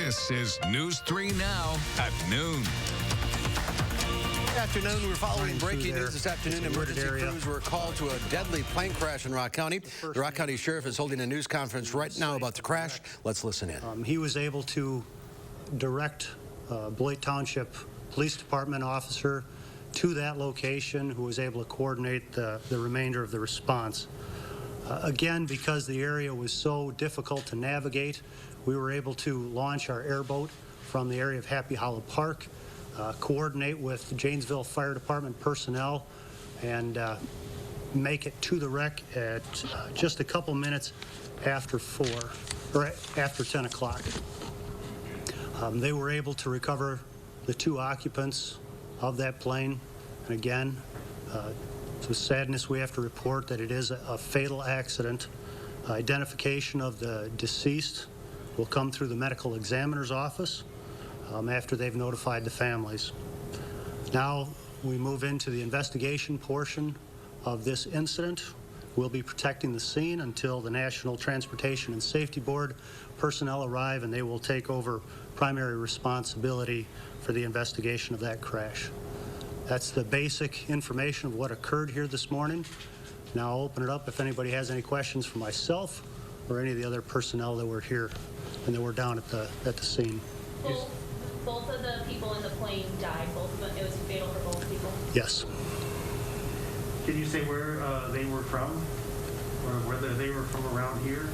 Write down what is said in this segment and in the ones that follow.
This is News 3 Now at noon. Good afternoon. We're following breaking news this afternoon. Emergency crews were called to a deadly plane crash in Rock County. The Rock County Sheriff is holding a news conference right now about the crash. Let's listen in. He was able to direct Blain Township Police Department officer to that location, who was able to coordinate the remainder of the response. Again, because the area was so difficult to navigate, we were able to launch our airboat from the area of Happy Hollow Park, coordinate with Janesville Fire Department personnel, and make it to the wreck at just a couple minutes after 10 o'clock. They were able to recover the two occupants of that plane, and again, it's with sadness we have to report that it is a fatal accident. Identification of the deceased will come through the medical examiner's office after they've notified the families. Now we move into the investigation portion of this incident. We'll be protecting the scene until the National Transportation and Safety Board personnel arrive, and they will take over primary responsibility for the investigation of that crash. That's the basic information of what occurred here this morning. Now I'll open it up if anybody has any questions for myself or any of the other personnel that were here and that were down at the scene. Both of the people in the plane died. Both of them. It was fatal for both people. Yes. Can you say where they were from, or whether they were from around here?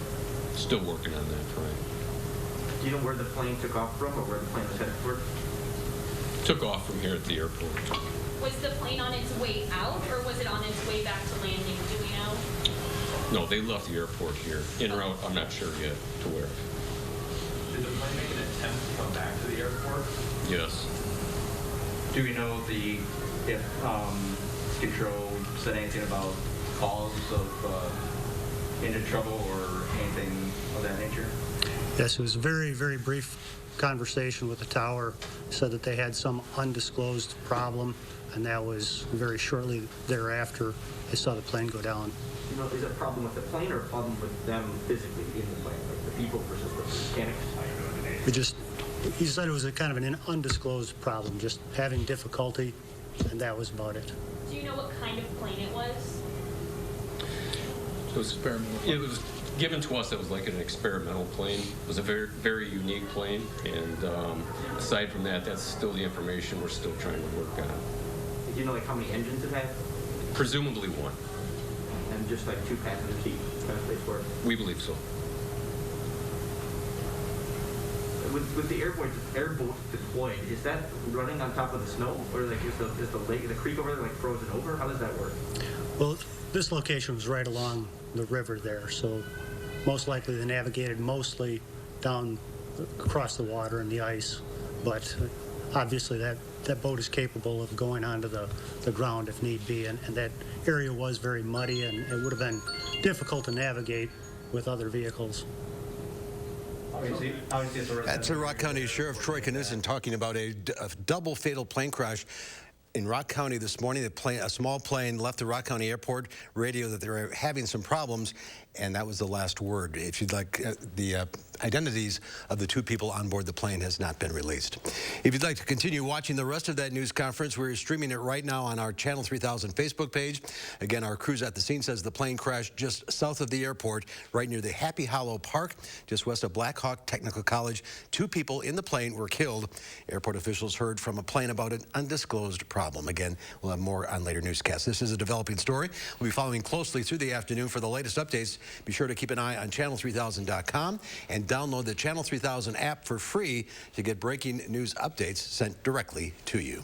Still working on that, right? Do you know where the plane took off from, or where the plane was headed for? Took off from here at the airport. Was the plane on its way out, or was it on its way back to landing? Do we know? No, they left the airport here. En route, I'm not sure yet to where. Did the plane make an attempt to come back to the airport? Yes. Do we know if control said anything about cause of engine trouble or anything of that nature? Yes, it was a very, very brief conversation with the tower. Said that they had some undisclosed problem, and that was very shortly thereafter they saw the plane go down. You know, is it a problem with the plane or a problem with them physically in the plane, like the people versus the mechanics? He said it was a kind of an undisclosed problem, just having difficulty, and that was about it. Do you know what kind of plane it was? It was experimental. It was given to us. It was like an experimental plane. It was a very, very unique plane, and aside from that, that's still the information we're still trying to work on. Do you know like how many engines it had? Presumably one. And just like two passenger seat kind of place for it? We believe so. With the airboat deployed, is that running on top of the snow, or like is the lake, the creek over there, like frozen over? How does that work? Well, this location was right along the river there, so most likely they navigated mostly down across the water and the ice, but obviously that boat is capable of going onto the ground if need be, and that area was very muddy, and it would have been difficult to navigate with other vehicles. That's a Rock County Sheriff Troy Knutzen talking about a double fatal plane crash in Rock County this morning. A small plane left the Rock County Airport, radio that they were having some problems, and that was the last word. If you'd like, the identities of the two people on board the plane has not been released. If you'd like to continue watching the rest of that news conference, we're streaming it right now on our Channel 3000 Facebook page. Again, our crews at the scene says the plane crashed just south of the airport, right near the Happy Hollow Park, just west of Black Hawk Technical College. Two people in the plane were killed. Airport officials heard from a plane about an undisclosed problem. Again, we'll have more on later newscasts. This is a developing story. We'll be following closely through the afternoon. For the latest updates, be sure to keep an eye on channel3000.com and download the Channel 3000 app for free to get breaking news updates sent directly to you.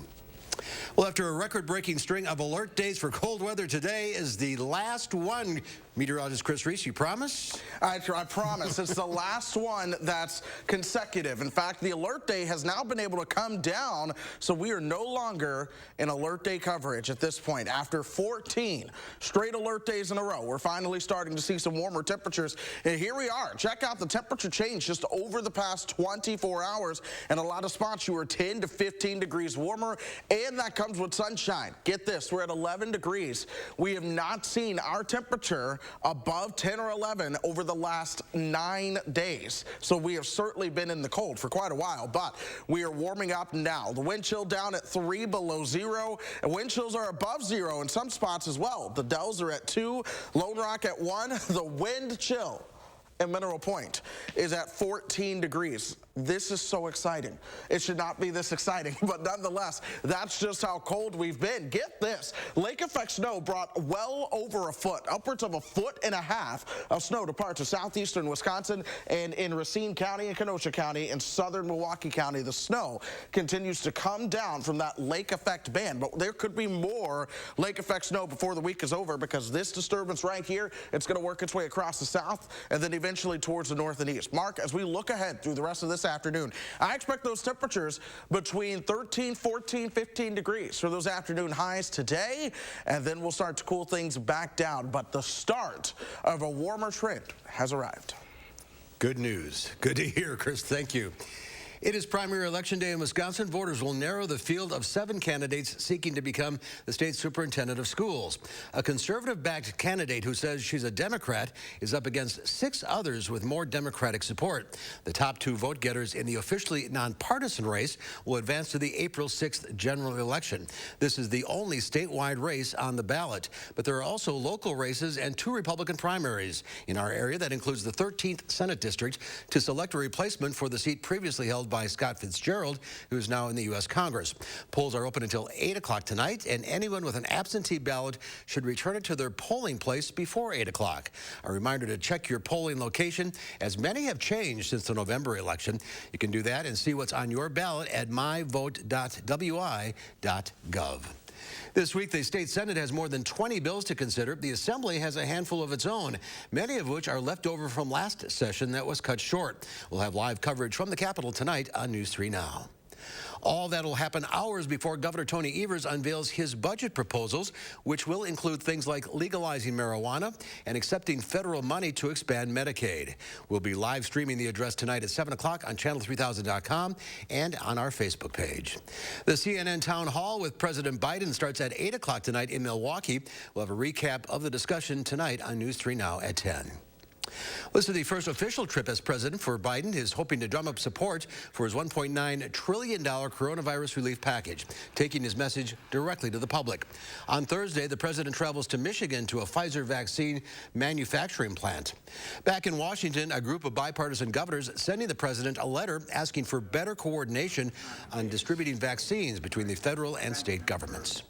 Well, after a record-breaking string of alert days for cold weather, today is the last one. Meteorologist Chris Reese, you promise? I promise. It's the last one that's consecutive. In fact, the alert day has now been able to come down, so we are no longer in alert day coverage at this point. After 14 straight alert days in a row, we're finally starting to see some warmer temperatures. And here we are. Check out the temperature change just over the past 24 hours. And a lot of spots you are 10 to 15 degrees warmer, and that comes with sunshine. Get this, we're at 11 degrees. We have not seen our temperature above 10 or 11 over the last 9 days. So we have certainly been in the cold for quite a while, but we are warming up now. The wind chill down at 3 below 0, and wind chills are above 0 in some spots as well. The Dells are at 2, Lone Rock at 1. The wind chill in Mineral Point is at 14 degrees. This is so exciting. It should not be this exciting, but nonetheless, that's just how cold we've been. Get this, lake effect snow brought well over a foot, upwards of 1.5 feet of snow to parts of southeastern Wisconsin and in Racine County and Kenosha County and southern Milwaukee County. The snow continues to come down from that lake effect band, but there could be more lake effect snow before the week is over because this disturbance right here, it's going to work its way across the south and then eventually towards the north and east. Mark, as we look ahead through the rest of this afternoon, I expect those temperatures between 13, 14, 15 degrees for those afternoon highs today, and then we'll start to cool things back down. But the start of a warmer trend has arrived. Good news. Good to hear, Chris. Thank you. It is primary election day in Wisconsin. Voters will narrow the field of 7 candidates seeking to become the state superintendent of schools. A conservative-backed candidate who says she's a Democrat is up against 6 others with more Democratic support. The top 2 vote-getters in the officially nonpartisan race will advance to the April 6th general election. This is the only statewide race on the ballot, but there are also local races and 2 Republican primaries in our area. That includes the 13th Senate District to select a replacement for the seat previously held by Scott Fitzgerald, who is now in the U.S. Congress. Polls are open until 8 o'clock tonight, and anyone with an absentee ballot should return it to their polling place before 8 o'clock. A reminder to check your polling location, as many have changed since the November election. You can do that and see what's on your ballot at myvote.wi.gov. This week, the state Senate has more than 20 bills to consider. The Assembly has a handful of its own, many of which are left over from last session that was cut short. We'll have live coverage from the Capitol tonight on News 3 Now. All that will happen hours before Governor Tony Evers unveils his budget proposals, which will include things like legalizing marijuana and accepting federal money to expand Medicaid. We'll be live streaming the address tonight at 7 o'clock on channel3000.com and on our Facebook page. The CNN Town Hall with President Biden starts at 8 o'clock tonight in Milwaukee. We'll have a recap of the discussion tonight on News 3 Now at 10. This is the first official trip as president for Biden. He is hoping to drum up support for his $1.9 trillion coronavirus relief package, taking his message directly to the public. On Thursday, the president travels to Michigan to a Pfizer vaccine manufacturing plant. Back in Washington, a group of bipartisan governors sending the president a letter asking for better coordination on distributing vaccines between the federal and state governments.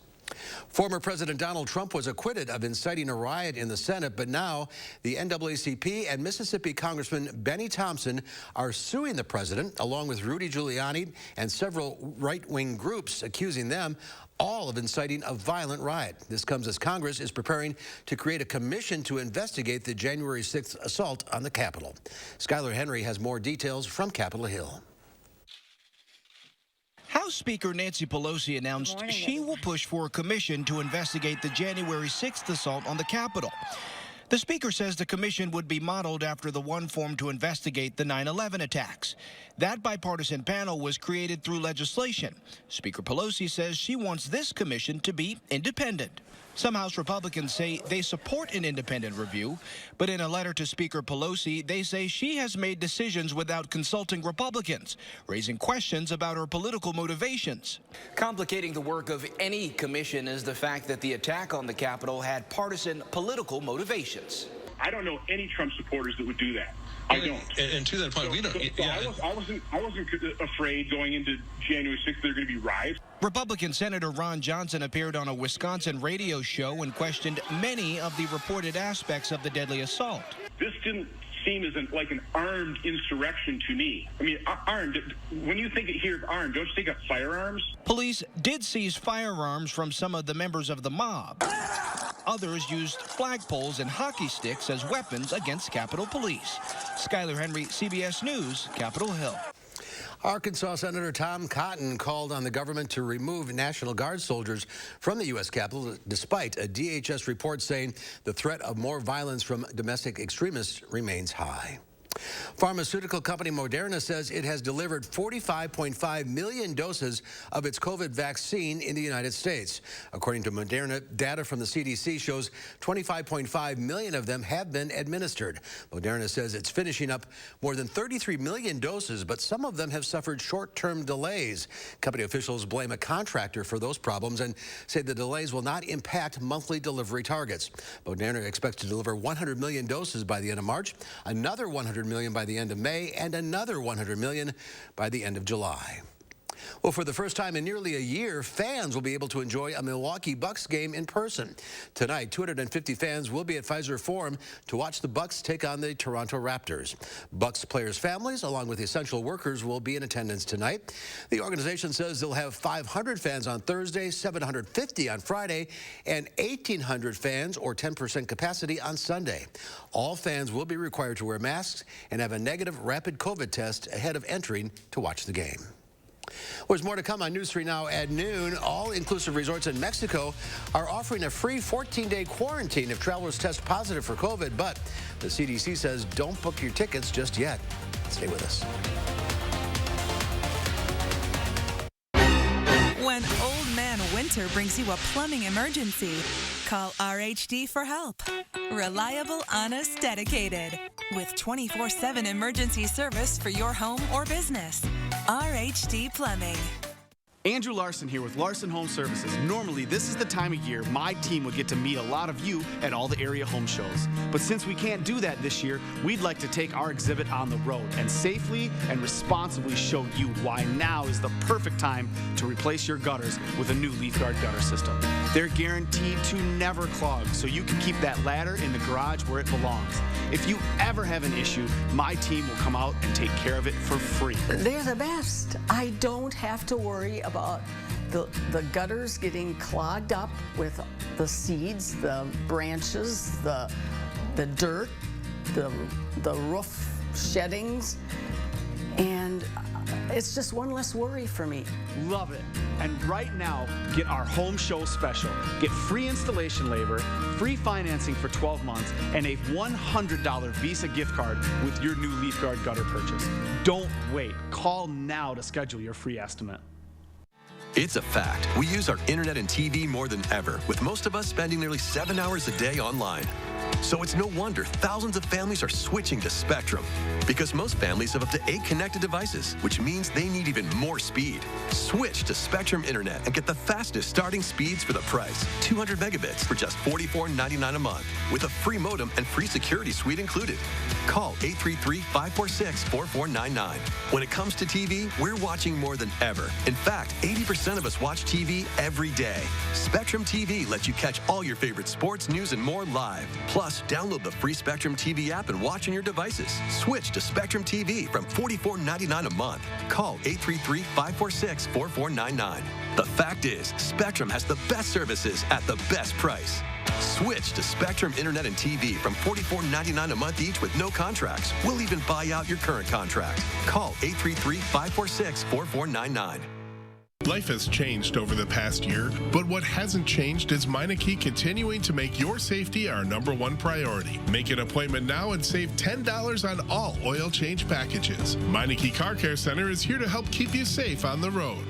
Former President Donald Trump was acquitted of inciting a riot in the Senate, but now the NAACP and Mississippi Congressman Benny Thompson are suing the president, along with Rudy Giuliani and several right-wing groups, accusing them all of inciting a violent riot. This comes as Congress is preparing to create a commission to investigate the January 6th assault on the Capitol. Skylar Henry has more details from Capitol Hill. House Speaker Nancy Pelosi announced she will push for a commission to investigate the January 6th assault on the Capitol. The Speaker says the commission would be modeled after the one formed to investigate the 9/11 attacks. That bipartisan panel was created through legislation. Speaker Pelosi says she wants this commission to be independent. Some House Republicans say they support an independent review, but in a letter to Speaker Pelosi, they say she has made decisions without consulting Republicans, raising questions about her political motivations. Complicating the work of any commission is the fact that the attack on the Capitol had partisan political motivations. I don't know any Trump supporters that would do that. I don't. And to that point, we don't. I wasn't afraid going into January 6th there are going to be riots. Republican Senator Ron Johnson appeared on a Wisconsin radio show and questioned many of the reported aspects of the deadly assault. This didn't seem as like an armed insurrection to me. I mean, armed, when you hear of armed, don't you think of firearms? Police did seize firearms from some of the members of the mob. Others used flagpoles and hockey sticks as weapons against Capitol Police. Skylar Henry, CBS News, Capitol Hill. Arkansas Senator Tom Cotton called on the government to remove National Guard soldiers from the U.S. Capitol, despite a DHS report saying the threat of more violence from domestic extremists remains high. Pharmaceutical company Moderna says it has delivered 45.5 million doses of its COVID vaccine in the United States. According to Moderna, data from the CDC shows 25.5 million of them have been administered. Moderna says it's finishing up more than 33 million doses, but some of them have suffered short-term delays. Company officials blame a contractor for those problems and say the delays will not impact monthly delivery targets. Moderna expects to deliver 100 million doses by the end of March, another 100 million by the end of May, and another 100 million by the end of July. Well, for the first time in nearly a year, fans will be able to enjoy a Milwaukee Bucks game in person. Tonight, 250 fans will be at Pfizer Forum to watch the Bucks take on the Toronto Raptors. Bucks players' families, along with essential workers, will be in attendance tonight. The organization says they'll have 500 fans on Thursday, 750 on Friday, and 1,800 fans, or 10% capacity, on Sunday. All fans will be required to wear masks and have a negative rapid COVID test ahead of entering to watch the game. Well, there's more to come on News 3 Now at noon. All-inclusive resorts in Mexico are offering a free 14-day quarantine if travelers test positive for COVID, but the CDC says don't book your tickets just yet. Stay with us. When Old Man Winter brings you a plumbing emergency, call RHD for help. Reliable, honest, dedicated. With 24/7 emergency service for your home or business. RHD Plumbing. Andrew Larson here with Larson Home Services. Normally, this is the time of year my team would get to meet a lot of you at all the area home shows. But since we can't do that this year, we'd like to take our exhibit on the road and safely and responsibly show you why now is the perfect time to replace your gutters with a new Leaf Guard gutter system. They're guaranteed to never clog, so you can keep that ladder in the garage where it belongs. If you ever have an issue, my team will come out and take care of it for free. They're the best. I don't have to worry about the gutters getting clogged up with the seeds, the branches, the dirt, the roof sheddings, and it's just one less worry for me. Love it. And right now, get our home show special. Get free installation labor, free financing for 12 months, and a $100 Visa gift card with your new Leaf Guard gutter purchase. Don't wait. Call now to schedule your free estimate. It's a fact. We use our internet and TV more than ever, with most of us spending nearly 7 hours a day online. So it's no wonder thousands of families are switching to Spectrum, because most families have up to 8 connected devices, which means they need even more speed. Switch to Spectrum Internet and get the fastest starting speeds for the price. 200 megabits for just $44.99 a month, with a free modem and free security suite included. Call 833-546-4499. When it comes to TV, we're watching more than ever. In fact, 80% of us watch TV every day. Spectrum TV lets you catch all your favorite sports, news, and more live. Plus, download the free Spectrum TV app and watch on your devices. Switch to Spectrum TV from $44.99 a month. Call 833-546-4499. The fact is, Spectrum has the best services at the best price. Switch to Spectrum Internet and TV from $44.99 a month each with no contracts. We'll even buy out your current contract. Call 833-546-4499. Life has changed over the past year, but what hasn't changed is Meineke continuing to make your safety our #1 priority. Make an appointment now and save $10 on all oil change packages. Meineke Car Care Center is here to help keep you safe on the road.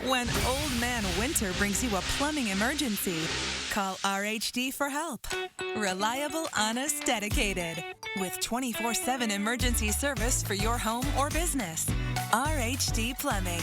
When Old Man Winter brings you a plumbing emergency, call RHD for help. Reliable, honest, dedicated. With 24/7 emergency service for your home or business. RHD Plumbing.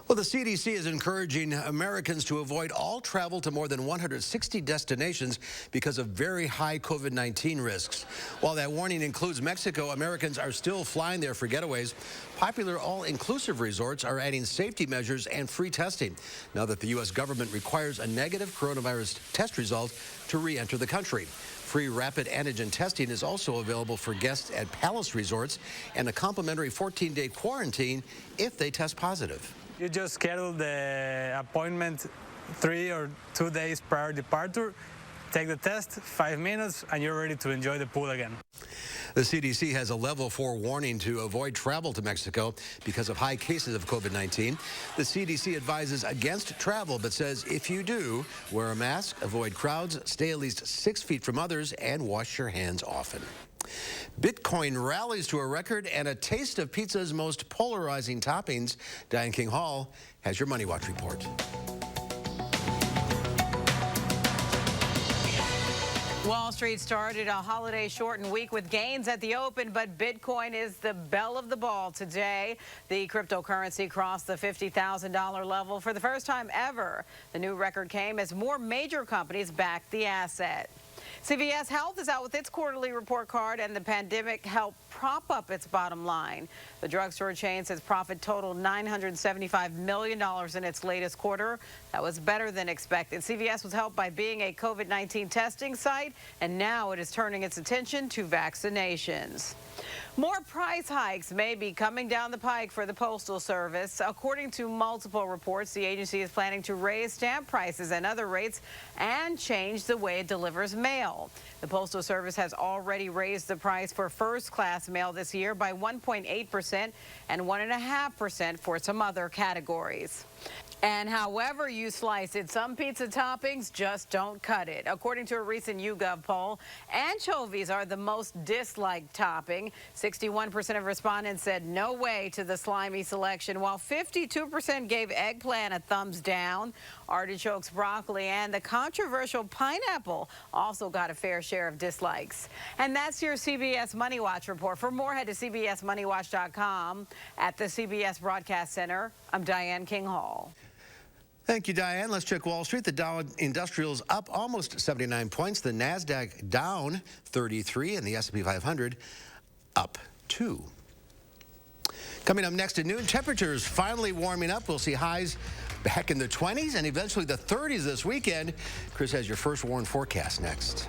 Well, the CDC is encouraging Americans to avoid all travel to more than 160 destinations because of very high COVID-19 risks. While that warning includes Mexico, Americans are still flying there for getaways. Popular all-inclusive resorts are adding safety measures and free testing now that the U.S. government requires a negative coronavirus test result to re-enter the country. Free rapid antigen testing is also available for guests at Palace Resorts and a complimentary 14-day quarantine if they test positive. You just schedule the appointment 3 or 2 days prior departure, take the test, 5 minutes, and you're ready to enjoy the pool again. The CDC has a level 4 warning to avoid travel to Mexico because of high cases of COVID-19. The CDC advises against travel, but says if you do, wear a mask, avoid crowds, stay at least 6 feet from others, and wash your hands often. Bitcoin rallies to a record and a taste of pizza's most polarizing toppings. Diane King Hall has your Money Watch report. Wall Street started a holiday-shortened week with gains at the open, but Bitcoin is the belle of the ball today. The cryptocurrency crossed the $50,000 level for the first time ever. The new record came as more major companies backed the asset. CVS Health is out with its quarterly report card, and the pandemic helped prop up its bottom line. The drugstore chain says profit totaled $975 million in its latest quarter. That was better than expected. CVS was helped by being a COVID-19 testing site, and now it is turning its attention to vaccinations. More price hikes may be coming down the pike for the Postal Service. According to multiple reports, the agency is planning to raise stamp prices and other rates and change the way it delivers mail. The Postal Service has already raised the price for first-class mail this year by 1.8% and 1.5% for some other categories. And however you slice it, some pizza toppings just don't cut it. According to a recent YouGov poll, anchovies are the most disliked topping. 61% of respondents said no way to the slimy selection, while 52% gave eggplant a thumbs down. Artichokes, broccoli, and the controversial pineapple also got a fair share of dislikes. And that's your CBS Money Watch report. For more, head to cbsmoneywatch.com. At the CBS Broadcast Center, I'm Diane King Hall. Thank you, Diane. Let's check Wall Street. The Dow Industrials up almost 79 points. The NASDAQ down 33, and the S&P 500 up 2. Coming up next at noon, temperatures finally warming up. We'll see highs back in the 20s and eventually the 30s this weekend. Chris has your first warn forecast next.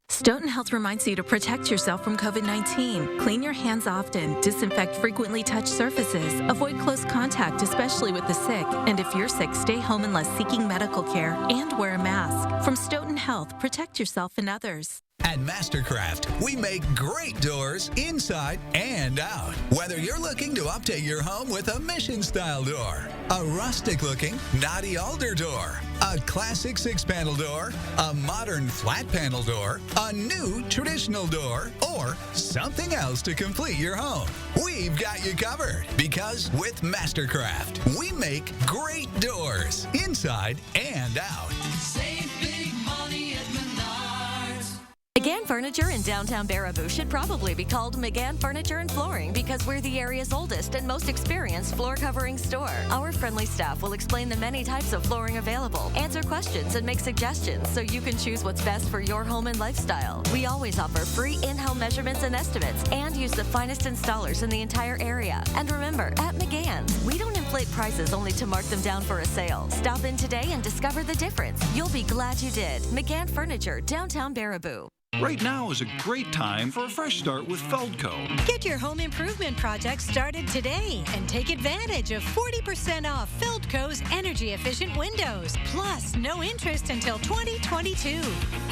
Stoughton Health reminds you to protect yourself from COVID-19. Clean your hands often, disinfect frequently touched surfaces, avoid close contact, especially with the sick. And if you're sick, stay home unless seeking medical care and wear a mask. From Stoughton Health, protect yourself and others. At Mastercraft, we make great doors inside and out. Whether you're looking to update your home with a mission-style door, a rustic-looking knotty alder door, a classic 6-panel door, a modern flat-panel door, a new traditional door, or something else to complete your home, we've got you covered. Because with Mastercraft, we make great doors inside and out. Save big money at Menards. McGann Furniture in downtown Baraboo should probably be called McGann Furniture and Flooring because we're the area's oldest and most experienced floor covering store. Our friendly staff will explain the many types of flooring available, answer questions, and make suggestions so you can choose what's best for your home and lifestyle. We always offer free in-home measurements and estimates and use the finest installers in the entire area. And remember, at McGann's, we don't inflate prices only to mark them down for a sale. Stop in today and discover the difference. You'll be glad you did. McGann Furniture, downtown Baraboo. Right now is a great time for a fresh start with Feldco. Get your home improvement project started today and take advantage of 40% off Feldco's energy-efficient windows, plus no interest until 2022.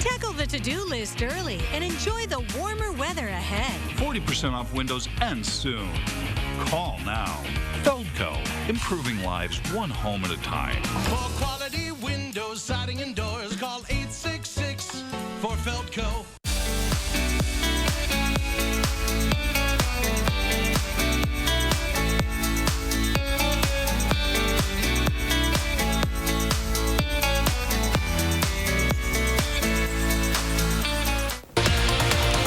Tackle the to-do list early and enjoy the warmer weather ahead. 40% off windows ends soon. Call now. Feldco, improving lives one home at a time. For quality windows, siding, and doors, call 866 for Feldco.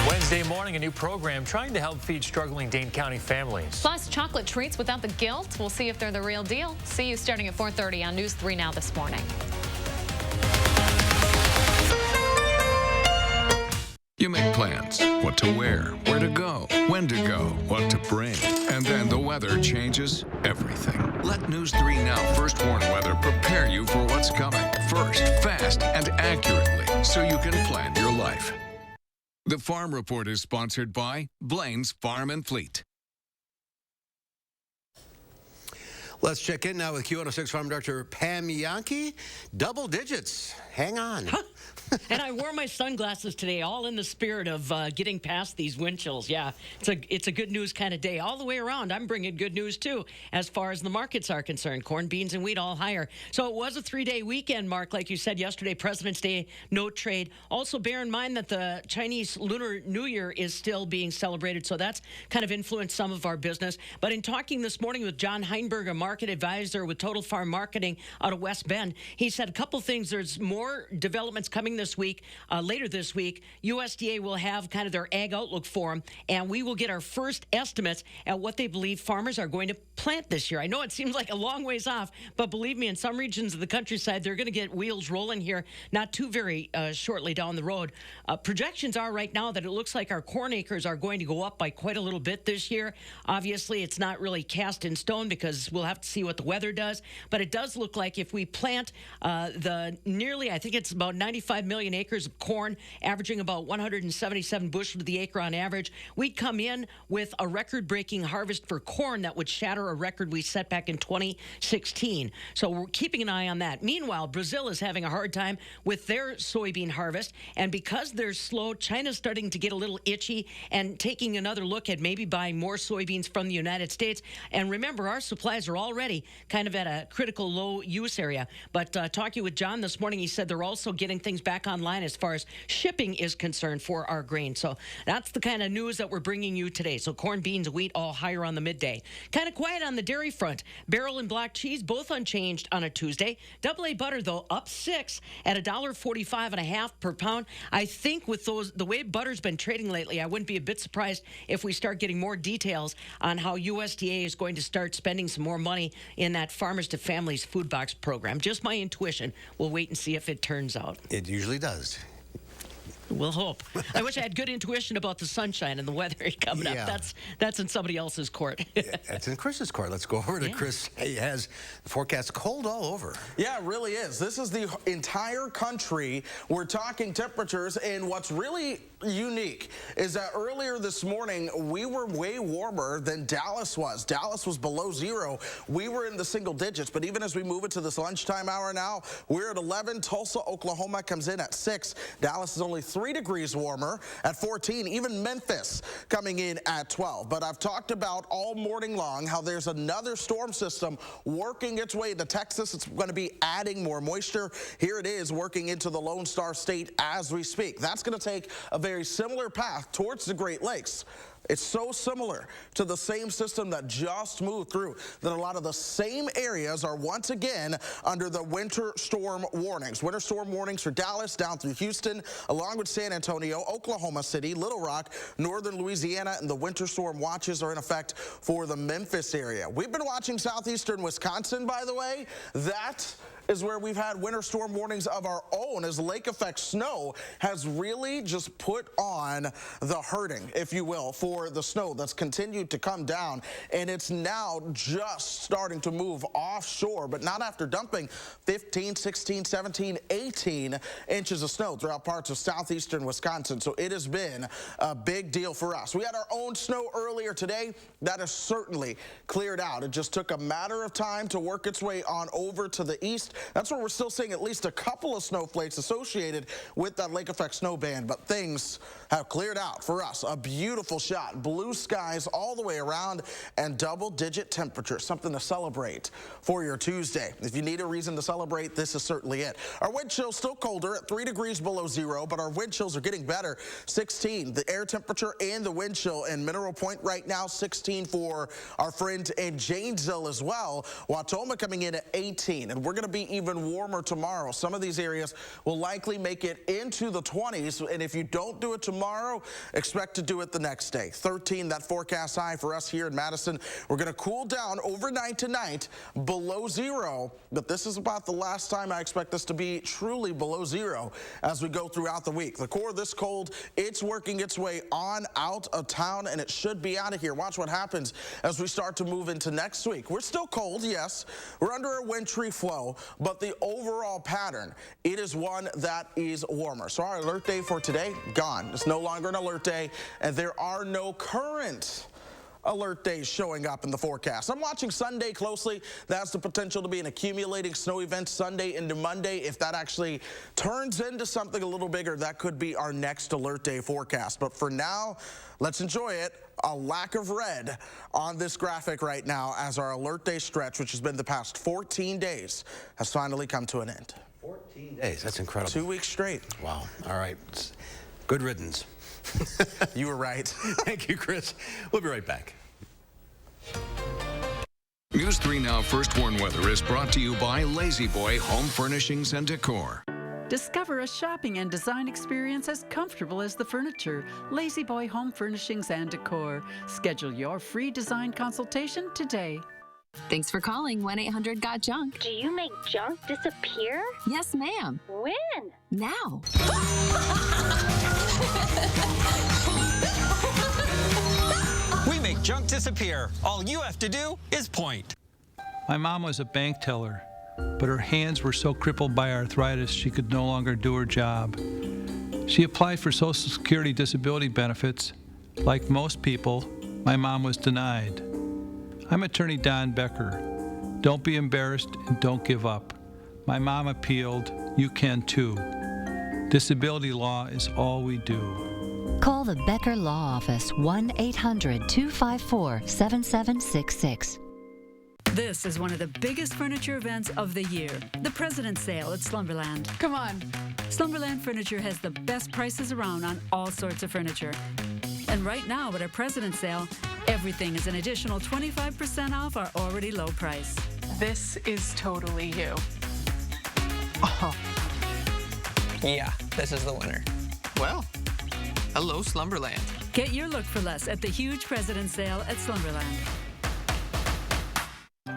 Wednesday morning, a new program trying to help feed struggling Dane County families. Plus, chocolate treats without the guilt. We'll see if they're the real deal. See you starting at 4:30 on News 3 Now this morning. You make plans, what to wear, where to go, when to go, what to bring. And then the weather changes everything. Let News 3 Now First Warn Weather prepare you for what's coming. First, fast, and accurately, so you can plan your life. The Farm Report is sponsored by Blain's Farm and Fleet. Let's check in now with Q106 Farm Director Pam Yankee. Double digits. Hang on. And I wore my sunglasses today, all in the spirit of getting past these wind chills. Yeah, it's a good news kind of day. All the way around, I'm bringing good news, too, as far as the markets are concerned. Corn, beans, and wheat all higher. So it was a 3-day weekend, Mark, like you said yesterday, President's Day, no trade. Also, bear in mind that the Chinese Lunar New Year is still being celebrated, so that's kind of influenced some of our business. But in talking this morning with John Heinberg, a market advisor with Total Farm Marketing out of West Bend, he said a couple things. There's more developments coming this week. Later this week, USDA will have kind of their ag outlook forum, and we will get our first estimates at what they believe farmers are going to plant this year. I know it seems like a long ways off, but believe me, in some regions of the countryside, they're going to get wheels rolling here not too very shortly down the road. Projections are right now that it looks like our corn acres are going to go up by quite a little bit this year. Obviously, it's not really cast in stone because we'll have to see what the weather does, but it does look like if we plant I think it's about 95 million acres of corn, averaging about 177 bushels to the acre on average, we'd come in with a record-breaking harvest for corn that would shatter a record we set back in 2016. So we're keeping an eye on that. Meanwhile, Brazil is having a hard time with their soybean harvest, and because they're slow, China's starting to get a little itchy and taking another look at maybe buying more soybeans from the United States. And remember, our supplies are already kind of at a critical low use area. But talking with John this morning, he said they're also getting things back online as far as shipping is concerned for our grain. So that's the kind of news that we're bringing you today. So corn, beans, wheat, all higher on the midday. Kind of quiet on the dairy front. Barrel and block cheese, both unchanged on a Tuesday. AA butter, though, up 6 at $1.45.5 per pound. I think with the way butter's been trading lately, I wouldn't be a bit surprised if we start getting more details on how USDA is going to start spending some more money in that Farmers to Families food box program. Just my intuition. We'll wait and see if it turns out. It usually does. We'll hope. I wish I had good intuition about the sunshine and the weather coming up. That's in somebody else's court. That's in Chris's court. Let's go over to Chris. He has the forecast cold all over. Yeah, it really is. This is the entire country. We're talking temperatures, and what's really unique is that earlier this morning, we were way warmer than Dallas was. Dallas was below 0. We were in the single digits, but even as we move into this lunchtime hour now, we're at 11. Tulsa, Oklahoma comes in at 6. Dallas is only 3 degrees warmer at 14. Even Memphis coming in at 12. But I've talked about all morning long how there's another storm system working its way to Texas. It's going to be adding more moisture. Here it is working into the Lone Star State as we speak. That's going to take a very similar path towards the Great Lakes. It's so similar to the same system that just moved through that a lot of the same areas are once again under the winter storm warnings. Winter storm warnings for Dallas down through Houston, along with San Antonio, Oklahoma City, Little Rock, northern Louisiana, and the winter storm watches are in effect for the Memphis area. We've been watching southeastern Wisconsin, by the way. That is where we've had winter storm warnings of our own as lake effect snow has really just put on the hurting, if you will, for the snow that's continued to come down. And it's now just starting to move offshore, but not after dumping 15, 16, 17, 18 inches of snow throughout parts of southeastern Wisconsin. So it has been a big deal for us. We had our own snow earlier today. That has certainly cleared out. It just took a matter of time to work its way on over to the east. That's where we're still seeing at least a couple of snowflakes associated with that lake effect snow band, but things have cleared out for us. A beautiful shot. Blue skies all the way around and double-digit temperatures. Something to celebrate for your Tuesday. If you need a reason to celebrate, this is certainly it. Our wind chill still colder at 3 degrees below 0, but our wind chills are getting better. 16, the air temperature and the wind chill in Mineral Point right now. 16 for our friends in Janesville as well. Wautoma coming in at 18, and we're going to be even warmer tomorrow. Some of these areas will likely make it into the 20s, and if you don't do it tomorrow, expect to do it the next day. 13, that forecast high for us here in Madison. We're going to cool down overnight tonight below 0, but this is about the last time I expect this to be truly below 0 as we go throughout the week. The core this cold, it's working its way on out of town, and it should be out of here. Watch what happens as we start to move into next week. We're still cold, yes. We're under a wintry flow, but the overall pattern, it is one that is warmer. So our alert day for today, gone. It's no longer an alert day, and there are no current alert days showing up in the forecast. I'm watching Sunday closely. That's the potential to be an accumulating snow event Sunday into Monday. If that actually turns into something a little bigger, that could be our next alert day forecast. But for now, let's enjoy it. A lack of red on this graphic right now as our alert day stretch, which has been the past 14 days, has finally come to an end. 14 days, that's incredible. 2 weeks straight. Wow, all right. Good riddance. You were right. Thank you, Chris. We'll be right back. News 3 Now First Warn Weather is brought to you by Lazy Boy Home Furnishings and Decor. Discover a shopping and design experience as comfortable as the furniture. Lazy Boy Home Furnishings and Decor. Schedule your free design consultation today. Thanks for calling 1-800-GOT-JUNK. Do you make junk disappear? Yes, ma'am. When? Now. We make junk disappear. All you have to do is point. My mom was a bank teller, but her hands were so crippled by arthritis she could no longer do her job. She applied for Social Security disability benefits. Like most people, my mom was denied. I'm attorney Don Becker. Don't be embarrassed and don't give up. My mom appealed. You can too. Disability law is all we do. Call the Becker Law Office, 1-800-254-7766. This is one of the biggest furniture events of the year, the President's Sale at Slumberland. Come on. Slumberland Furniture has the best prices around on all sorts of furniture. And right now at our President's Sale, everything is an additional 25% off our already low price. This is totally you. Oh. Yeah, this is the winner. Well, hello, Slumberland. Get your look for less at the huge President's Sale at Slumberland.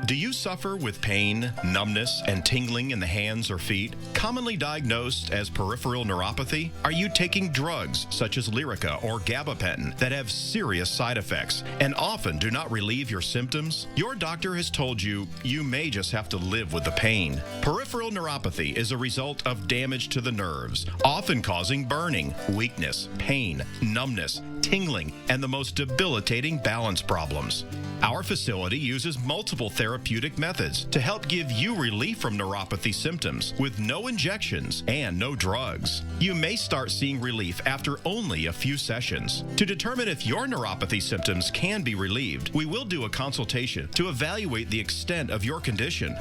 Do you suffer with pain, numbness, and tingling in the hands or feet? Commonly diagnosed as peripheral neuropathy? Are you taking drugs such as Lyrica or gabapentin that have serious side effects and often do not relieve your symptoms? Your doctor has told you you may just have to live with the pain. Peripheral neuropathy is a result of damage to the nerves, often causing burning, weakness, pain, numbness, tingling, and the most debilitating balance problems. Our facility uses multiple therapeutic methods to help give you relief from neuropathy symptoms with no injections and no drugs. You may start seeing relief after only a few sessions. To determine if your neuropathy symptoms can be relieved, we will do a consultation to evaluate the extent of your condition.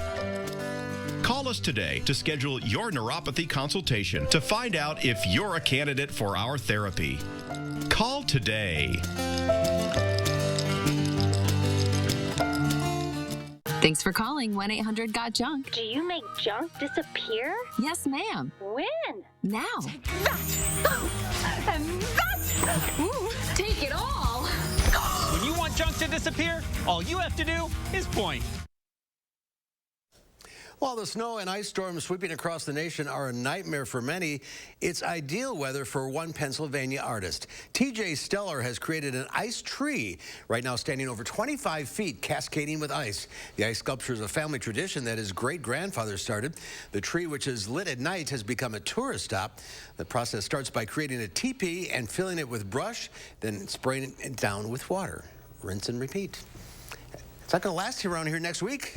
Call us today to schedule your neuropathy consultation to find out if you're a candidate for our therapy. Call today. Thanks for calling 1-800-GOT-JUNK. Do you make junk disappear? Yes, ma'am. When? Now. Take that! And that! Ooh, take it all! When you want junk to disappear, all you have to do is point. While the snow and ice storms sweeping across the nation are a nightmare for many, it's ideal weather for one Pennsylvania artist. TJ Stellar has created an ice tree, right now standing over 25 feet, cascading with ice. The ice sculpture is a family tradition that his great-grandfather started. The tree, which is lit at night, has become a tourist stop. The process starts by creating a teepee and filling it with brush, then spraying it down with water. Rinse and repeat. It's not going to last around here next week.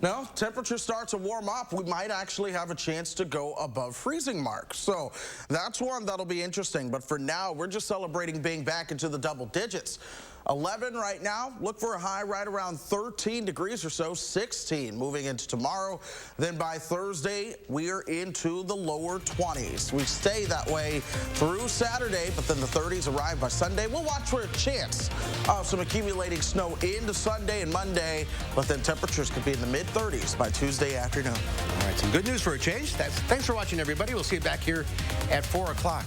No, temperature starts to warm up. We might actually have a chance to go above freezing marks. So that's one that'll be interesting. But for now, we're just celebrating being back into the double digits. 11 right now. Look for a high right around 13 degrees or so, 16 moving into tomorrow. Then by Thursday, we are into the lower 20s. We stay that way through Saturday, but then the 30s arrive by Sunday. We'll watch for a chance of some accumulating snow into Sunday and Monday, but then temperatures could be in the mid-30s by Tuesday afternoon. All right, some good news for a change. Thanks for watching, everybody. We'll see you back here at 4 o'clock.